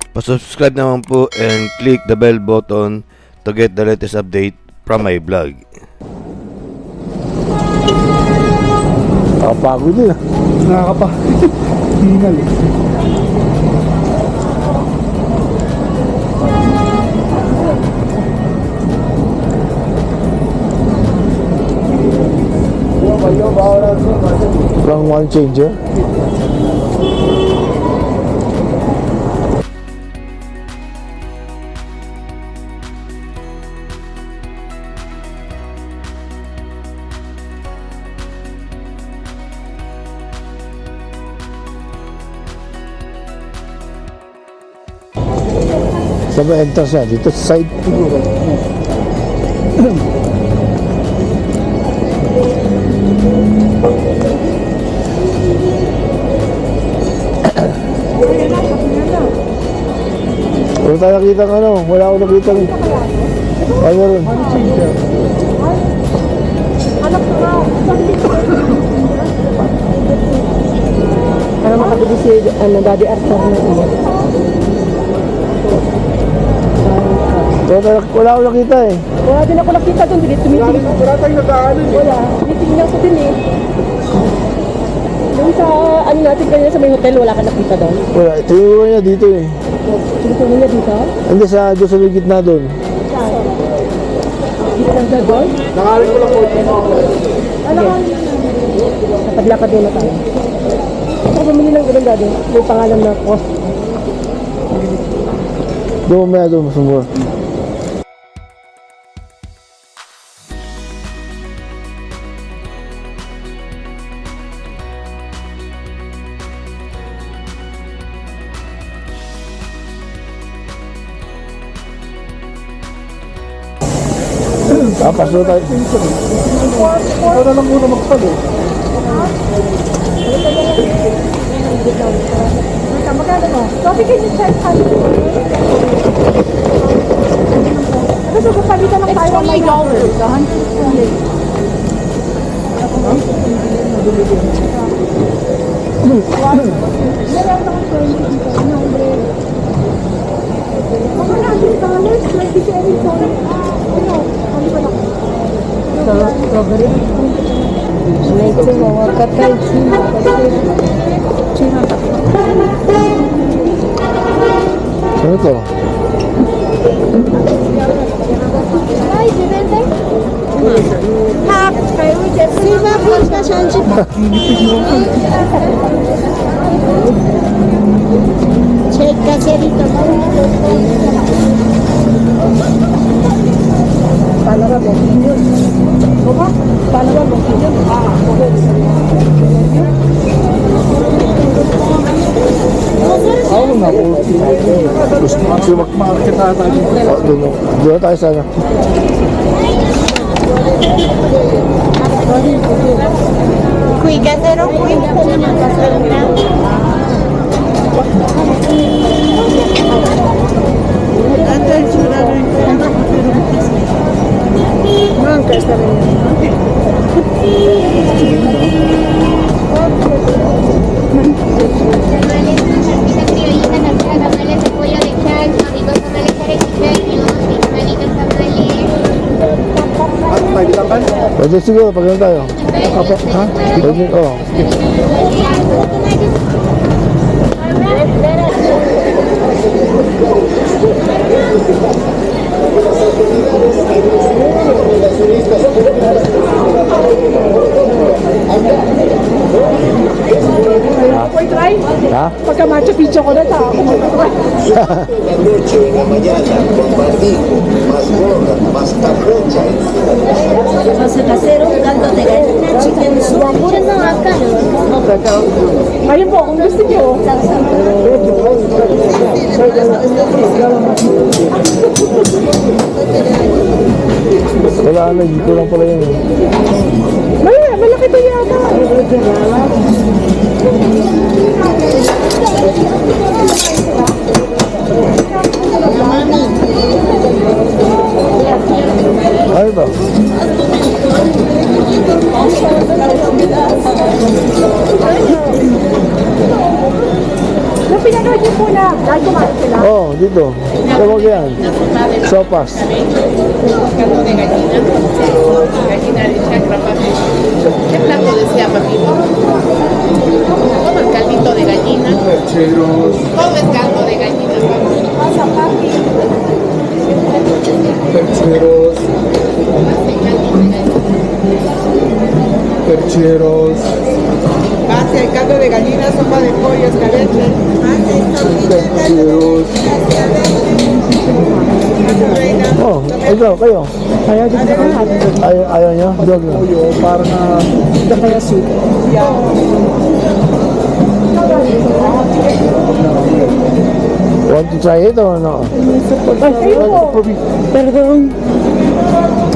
Pa-subscribe naman po and click the bell button to get the latest update from my vlog. Nakapagod din ah. Nakakapagod. Hingal eh. Parang one changer. Sa ba entrance yan? Dito sa side. Wala tayo nakita ng ano. Wala akong nakita ng ano rin. Para makabili si Daddy Arthur na iya. Wala akong nakita eh. Wala din ako nakita doon, tumitingin. Wala tayong nag-ano eh. Wala, tumitingin ako din eh. Doon sa ano natin kanina sa may hotel, wala ka nakita doon. Wala. Tinuro niya dito eh. Tumitingin niya dito? Hindi doon sa may gitna doon. Dito lang sa doon? Nakarin ko lang po. Ano ka? Napaglakad din na tayo. Ako bumili ng ganun Daddy. May pangalan na cost. Doon mamaya doon, masumura. Pasok tayo. Ikaw na lang muna magpalo. Magkano mo? Coffee can you try how to do it? Ano sa kapalitan ng tayo ng $20. Ano to? Ako na po. Gusto makakita tayo. Doon tayo sana. Qui casero qui tanto il giurare non questa Tamales de pollo de chancho, ricos tamales arequipeños, tamalitos tamales. Pwede siguro, pag ano tayo? Ha? Pwede, oo. Ha? Pagka Machu Picchu ko na tao. noche en la mañana compartir más gorda, más caprocha. José Casero, caldo de gallina, chicken soup. Puro na acá, no? Ayun po, kung gusto niyo. Wala na, dito lang pala yun. Malaki to yata. Ano ba? Yung pinanood niyo po na, dahil kumain sila. Oh, dito. Tawag yan. Sopas. Caldo de gallina, gallina de chacra, papi. ¿Qué plato desea, papito? Toma el caldito de gallina. Todo es caldo de gallina, papi. Percheros. Percheros. Base, el caldo de gallina, sopa de pollo, escabeche. Percheros. Oh, ikaw, kayo. Kaya dito na lahat. Ayaw niyo? Dog na. Pollo, parang Dito kaya soup. Want to try it or no? Ay, kayo po. Perdón.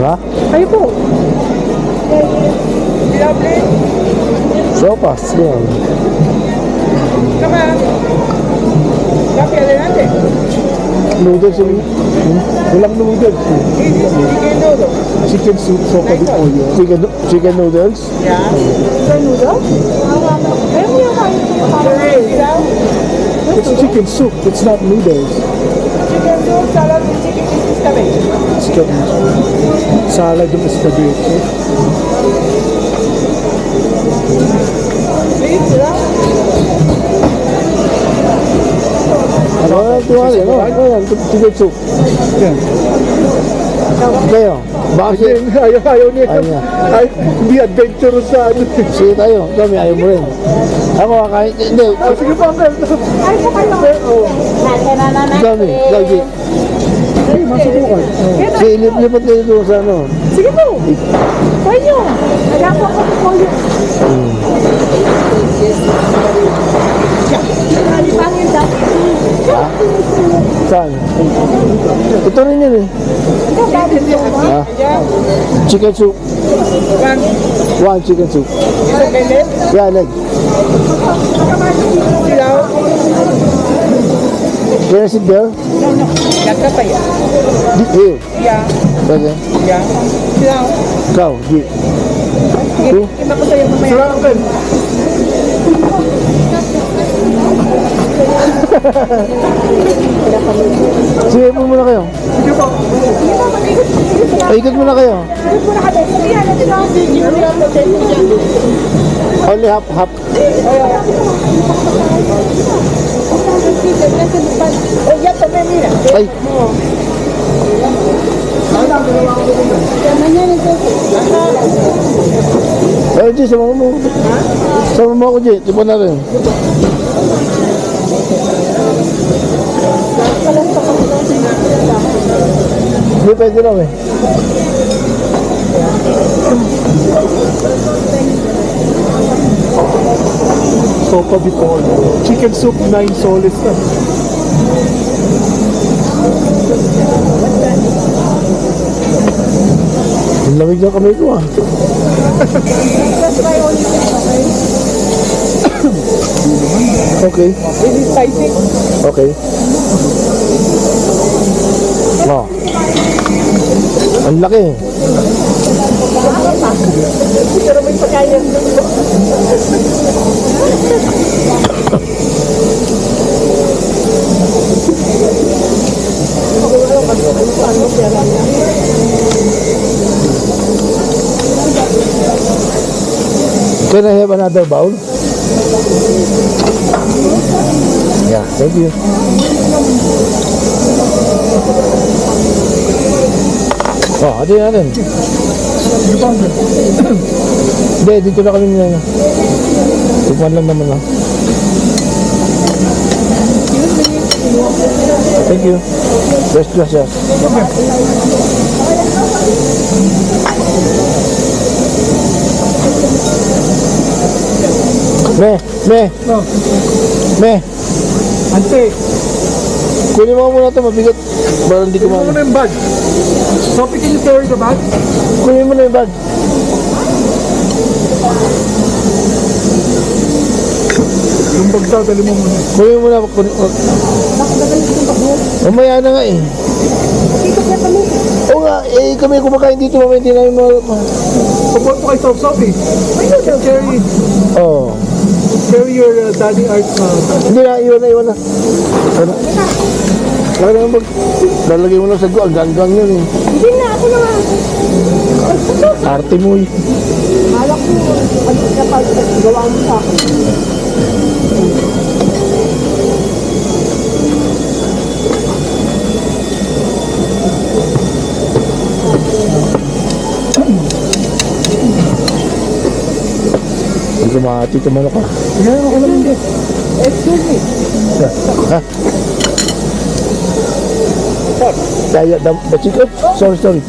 Ha? Kayo po. Sopas. Yan. Papi, adelante. Noodles yung... walang noodles. Chicken noodle. Chicken soup, sopa de pollo. Chicken noodles? Yeah. Sa noodle? Ayaw mo yung kain ko. It's chicken soup, it's not noodles. Chicken soup, salad with chicken escabeche. Chicken salad yung escabeche. Ano? Tuwali, no? Ayan, chicken soup. Yan. Kayo. Bakit? Ayaw niya. Ayaw niya. Ay, hindi adventurous sa ano. Sige tayo. Kami, ayaw mo rin. Ako, kakain. Hindi. Sige pa, Uncle. Ay, po kayo. Kami. Lagi. Sige, masubukan. Sige, lipat kayo doon sa ano. Sige po. Kayo nyo. Kaya po ako po yun. Nalipangin daw. Saan? Ito rin yun eh. Ha? Chicken soup. One chicken soup. Yeah, leg. Can I sit there? Here. Yeah. Okay. Yeah. Sit down. Ikaw, di. Two. Iba ko sa'yo mamaya. Sarap, Uncle. Sige po muna kayo. Ay, ikot muna kayo. Only half. Oh, ya tomé, mira. Ay. Ay, G, sama mo. Sama mo ako, G. Tipo na rin. Hindi pwede lang eh. Sopa de pollo. Chicken soup, 9 soles na. Ang lamig ng kamay ko ah. Okay. Is it spicy? Okay. Oh. Ang laki. Pero may pagkain. Can I have another bowl? Yeah, thank you. Oh, ito natin. Hindi, dito na kami nila. Tukman lang naman lang. Thank you. Yes. Me. Ante, Kunin mo muna ito, mabigat. Parang hindi ko kunin mo na yung bag. Sophie, can you carry the bag? Kunin mo na yung bag. Yung bag daw, dali mo muna. Kunin mo na. Mamaya na nga eh. Oo nga, eh kami kumakain dito, mamaya hindi namin Support mo kay Sophie. You can carry. Oh. Share your daddy art Hindi na, iwan na. Ano? Kaya naman lalagay mo lang sa go, hanggang yun eh. Hindi na, ako naman. Arte mo eh. Malak ko, ano kapag gawa mo sa akin. Hindi ko makati tumano ka. Yeah, ako lang hindi. Excuse me. Ha? Kaya, the chicken? Sorry.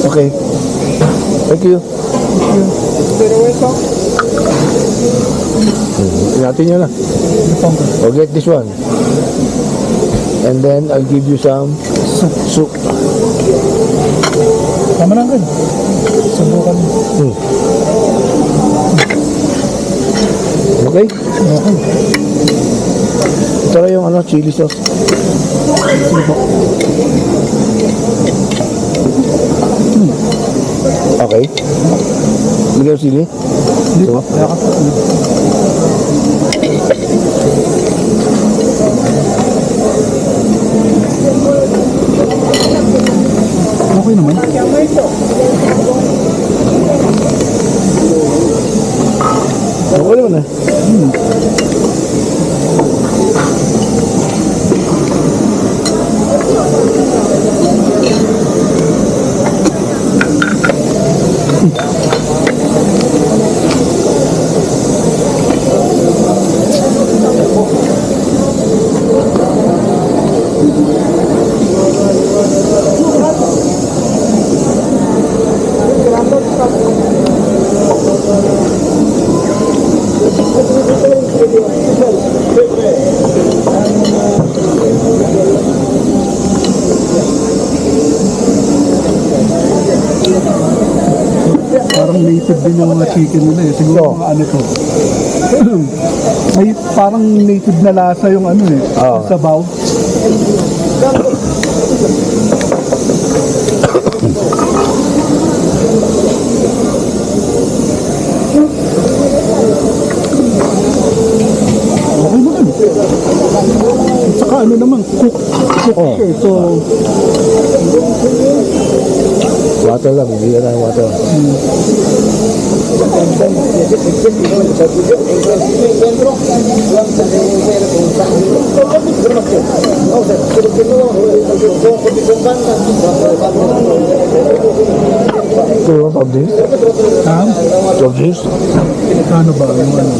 Okay. Thank you. Ingatan nyo na. O get this one. And then I'll give you some soup. Tama lang kan. Subukan mo. Okay? Okay. Ito lang yung ano, chili sauce. Okay. Bigyan yung sili? Hindi pa. Kaya ka pa. Okay naman. Okay naman eh. Parang native din yung mga chicken nila eh. Siguro mga ano to. May parang native na lasa yung ano eh. Oo. Sabaw. Okay naman. At saka ano naman, cook siya eh. So, Water lang, bigyan na ng water. Ito yung top drinks? Top drinks? ano ba yung ano?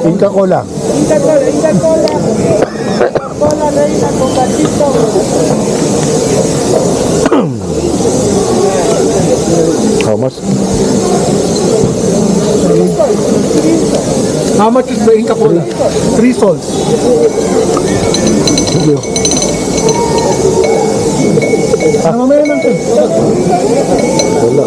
Inca Cola. How much? How much is the Inca Cola? 3 sols. Thank you. Mamaya lang ito. Wala.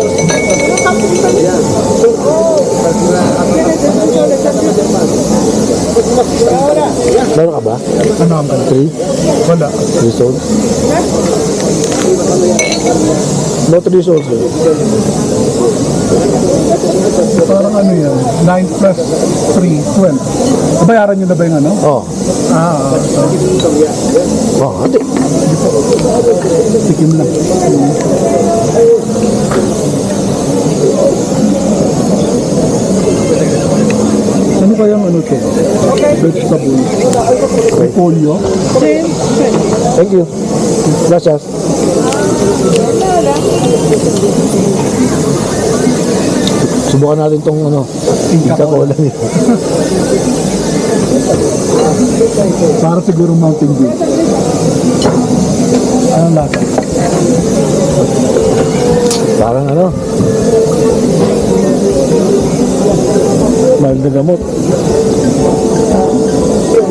Meron ka ba? Ano ang 3? Wala. 3 souls? No 3 souls eh. Parang ano yan? 9 plus 3, 12. Bayaran nyo na ba yung ano? Oh. Oh, ate. Tikim lang. Ano kayang ano to? Vegetable. Repolyo. Thank you. Gracias. Subukan natin tong ano, Inca Cola niya. Para siguro Mountain Dew. Anong lasa? Parang ano, mild na gamot.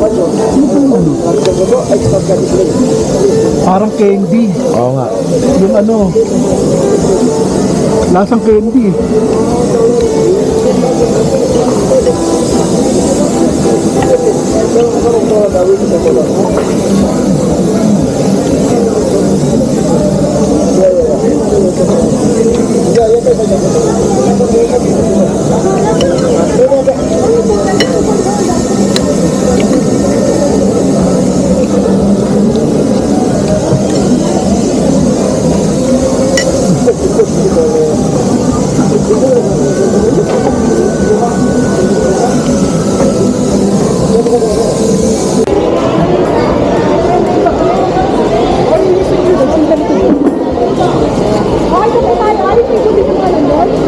Ano ano? Parang candy. Oo nga. Yung ano, lasang candy.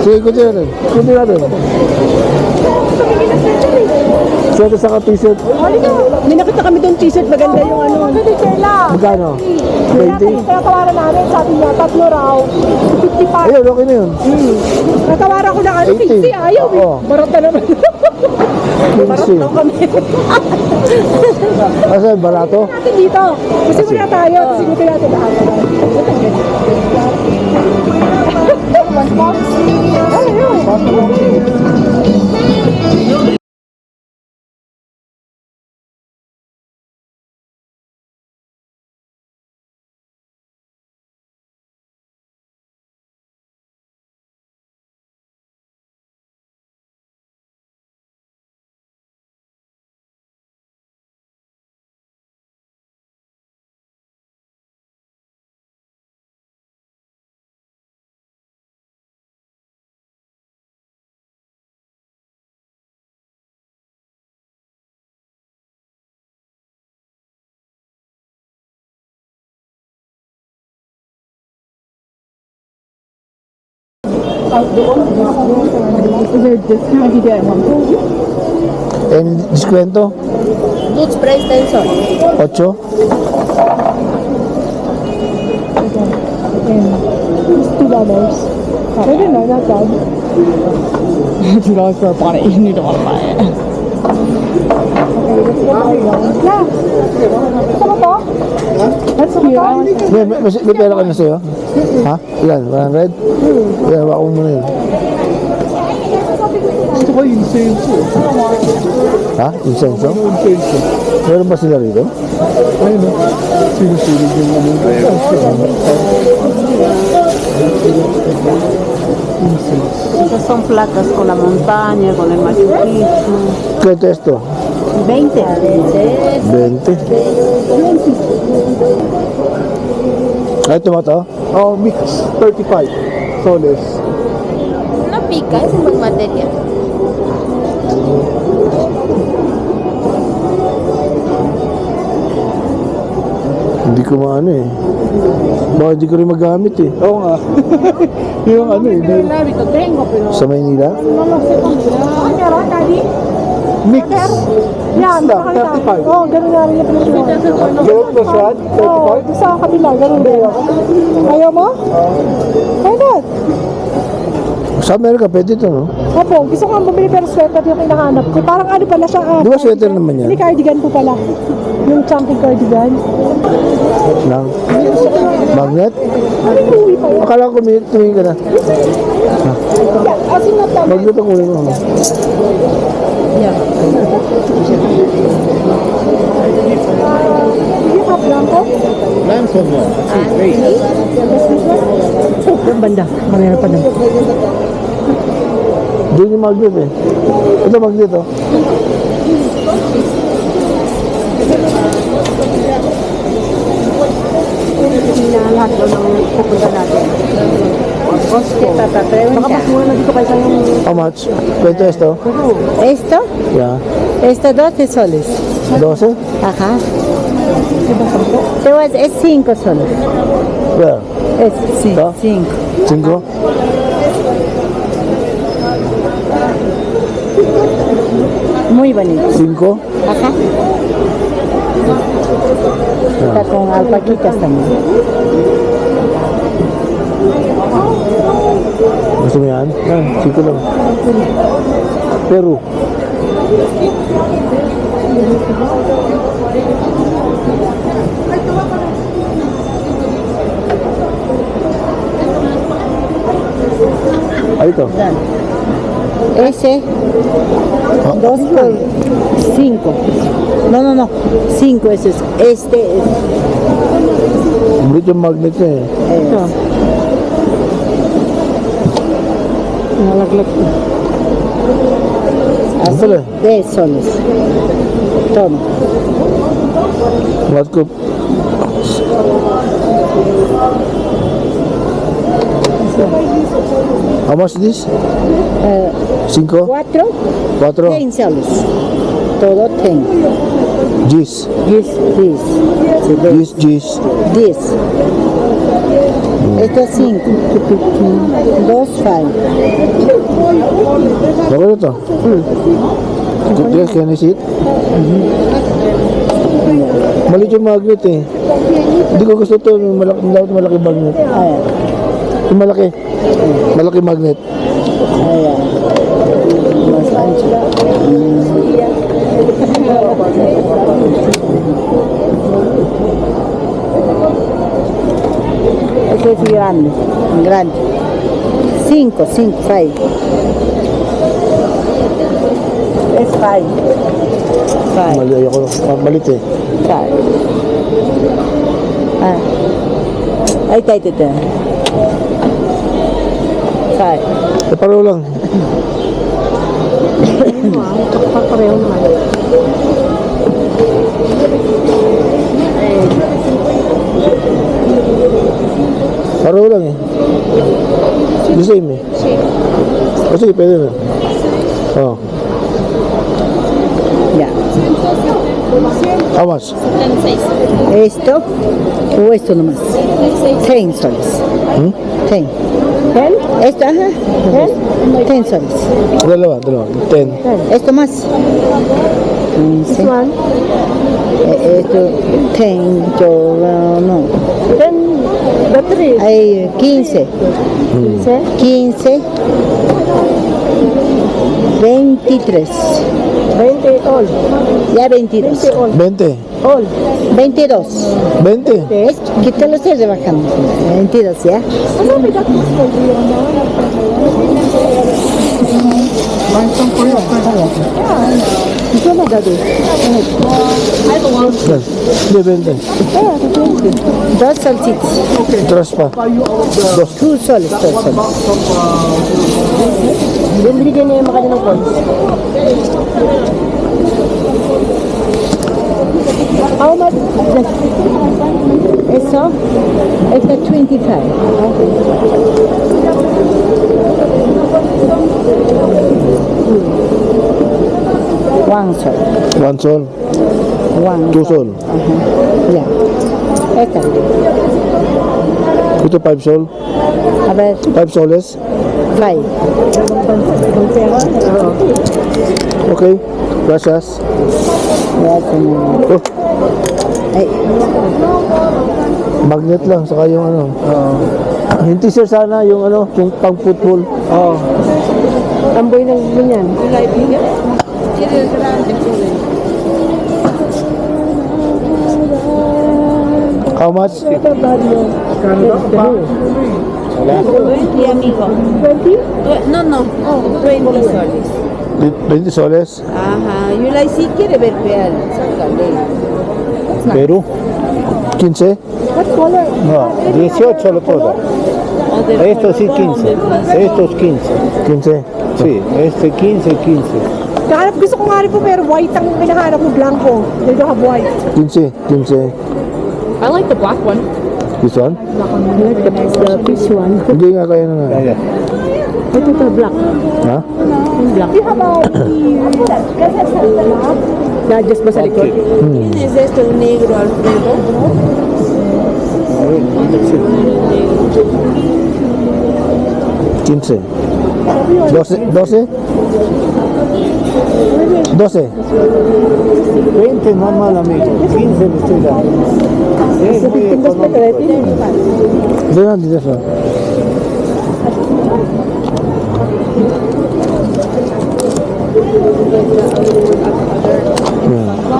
Sige, ikutin natin. Ikutin natin. Sweater sa t-shirt. May nakita kami doon t-shirt, maganda yung ano. Magkano? 20? Natawaran namin, sabi niya, 3 raw. 55. Ayun, okay na yun. Natawaran ko na ano, 80. 50, ayaw. Oo. Barat na naman. Barat 15. daw kami. Asan, barato? Natin dito. Kasi wala tayo, kasi gusto natin lahat. And diskwento? Goods price tayo, sir. 8? $2. Pwede na, not bad. $2 for a pot of $8. Okay, let's go tayo. Na! Gusto mo to? Let's go tayo. May pera ka na sa'yo? Ha? Ilan? 100? Ilan, wako mo na yun. Gusto ko yung incense. Ha? Insenso? Incense. Meron ba sila rito? Ayun o. Sinusunod yung ano. Esas son placas con la montaña, con el Machu Picchu. Kwento esto? 20. 20. Ay, ito ba ito? Oh, mix. 35 soles. No pica, es un buen material. Hindi ko maano eh. Baka hindi ko rin magamit eh. Oo nga. Yung ano eh. Sa Maynila? Mix. Yan, lang, pakita. 35. Oo, ganun na rin yung presyo. Ganun plus yan? Oo, 35? sa kabila, ganun din. Ayaw mo? Why not? Sa Amerika, pwede ito, no? Opo, gusto ko nga bumili pero sweater yung hinahanap ko. Parang ano pala siya? Di ba sweater naman yan? Hindi, cardigan po pala. Yung jumping cardigan. Lang. Magnet? Ano yung uwi pa yun? Akala ko tumingin ka na. As in, not that. Magnet ang kunin mo. Hindi ka blanco? Yung banda, marami pa doon. Doon yung magnet eh. Ito magnet oh. Lahat doon ang pupunta natin. Baka mas mura na dito kaysa yung... How much? Kwento esto? Esto, Yeah. esto 12 soles. 12? Ajá. Es 5 soles. Where? Es, sí, ¿No? 5. 5? Muy bonito. 5? Ajá. Está con alpaquitas también. Gusto mo yan? Yan, 5 lang. Peru. Ay, ito. Ese, 2 por 5. No, 5 ese es. Este es. Ulit yung magnet niya eh. Ito. Nalaglag ko. Ano pala? 10 soles. Toma. What ko? How much this? 5? 4, 4? 10 soles. Todo 10. Gis. This. Gis, gis. 10. Esto es 5. 2, 5. Ako na to. Yes, can I see it? Maliit yung magnet eh. Hindi ko gusto to. Yung malaki magnet. Ayan. Yung malaki. Malaki magnet. Ayan. Mas ancho. Este es grande. Grande. 5, 5. Es 5. 5. Mali ako. Malit eh. 5. Ah. Ahí está. 5. Eh, pareho lang. Pareho naman. Pareho lang eh. The same eh. O sige, pwede na. Oh. Ya. How much? Esto o esto nomás. 10 soles. 10. Esto, ajá. 10 soles. Dalawa. 10. Esto más. 15. Esto 10. Yo no. 10, battery. Hay 15. 15. 23. 20 all. Ya 22. 20. All. 22. 20. Quítalo ustedes de bajando. 22, ¿ya? ¿Qué me da de? Hindi, 20. 2 solcitos. Tras pa. 2 soles. 2 soles. Yung binigyan niya yung makanya ng coins. How much? Eso, esta 25. One sol. 1 sol. 2 sol. Ya. Esta. Ito 5 sol. A ver, 5 soles. 5. Okay. Gracias. Ya tenemos. Oh, Ay, magnet lang, saka yung ano. Yung t-shirt sana, yung ano, yung pang football. Amboy ng ganyan. How much? y amigo. 20? No. 20 soles. 20 soles. Ajá. Y la si quiere ver real. Sácale. Perú. 15. What color? No, 18 lo todo. Estos sí 15. Estos 15. 15. Sí, este 15, 15. Nahanap, gusto ko nga rin po, pero white ang pinahanap mo, blanco. They don't have white. 15. 15. I like the black one. This one? This one. Hindi nga kaya na nga. Allá. Ito to black. Ha? You have a... Daddyos ba sa likod? ¿Quién es este negro, Alfredo? A ver, sí. 15. 12. 12. 20 normal, amigo. 15 le estoy dando. Es muy económico. Hindi na, hindi na siya. Yan.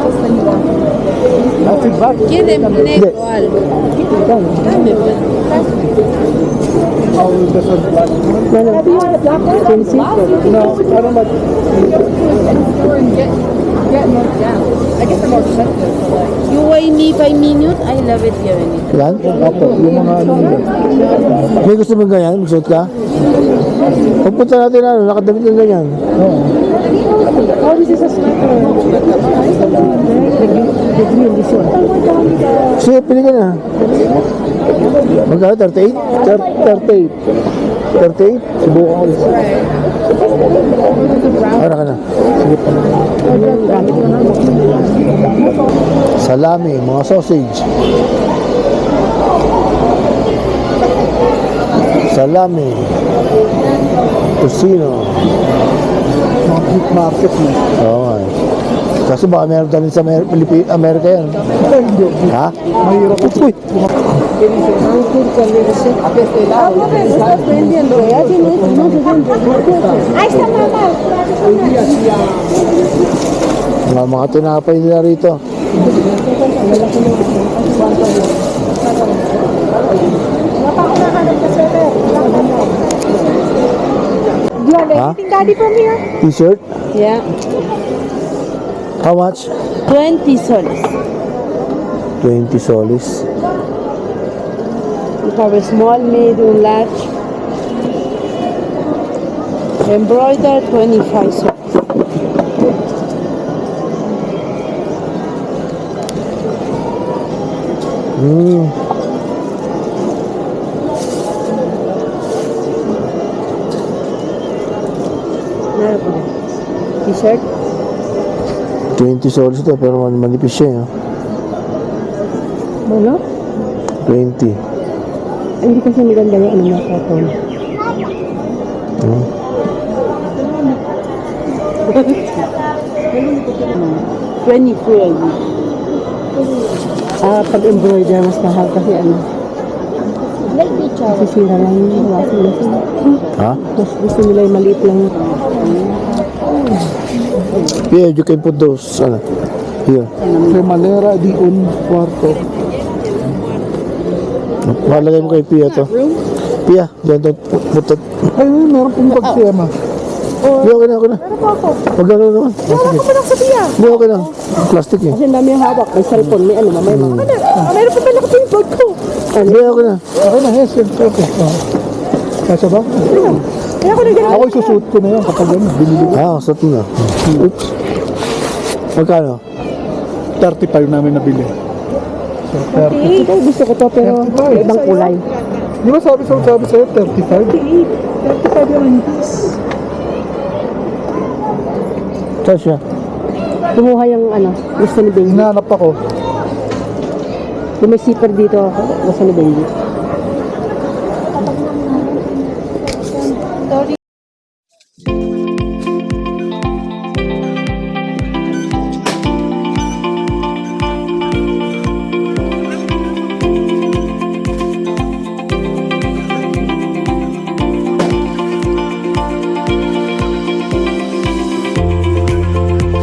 ¿Quiere negro algo? Dame, pues. You wait me 5 minutes, I love it here. Yan? Opo, yung mga ano nila. May gusto mong ganyan? Magsuot ka? Pagpunta natin ano, nakadamit ng ganyan. Oh, this is a sweater. The green, this one. Sige, pili ka na. Magkano? 38? 38. 38? Subukan ko. Ara ka na. Sige pa. Salami, mga sausage. Salami. Tocino. Mga meat market na. Oo nga eh. Kaso baka meron dalhin sa Amerika yan. Ha? Mahirap Uy! Mga tinapay nila rito. Do you have Huh? anything, Daddy, from here? T-shirt? Yeah, How much? 20 soles. 20 solis. You have a small, medium, large. Embroider, 25 soles. Hmm. T-shirt. 20 solis ito pero manipis siya. Eh. Ano? 20. Hindi kasi maganda yung ano na cotton. Hmm. 24. Pag-embroider, mas mahal kasi ano. Sisira lang yung washing machine. Ha? Mas gusto nila yung maliit lang. Yeah, you can put those. Ano? Here. Cremalera di un cuarto. Malagay mo kay Pia to. Pia, dyan to. Put it. Ay, meron pong pagsema. Hindi, okay na, okay na. Huwag gano'n naman. Wala ko pa lang sa biya. Hindi, okay na. Plastic eh. Kasi ang dami yung hawak. May cellphone, may ano, may mga. Mayroon pa ba nakapinpod ko? Hindi, okay na. Okay na, yes, yes, okay. Kasa ba? Kaya ako nag Ako isusuot ko na yun kapag ano, binili ko. Ah, sot mo na. Oops. Magkano? 35 namin nabili. So, 30. Ito, gusto ko to, pero may ibang kulay. Di ba sabi sa'yo, 35? 35 yung antis. Saan siya? Kumuha yung ano, gusto ni Benji. Hinahanap ako. Yung may zipper dito, gusto ni Benji.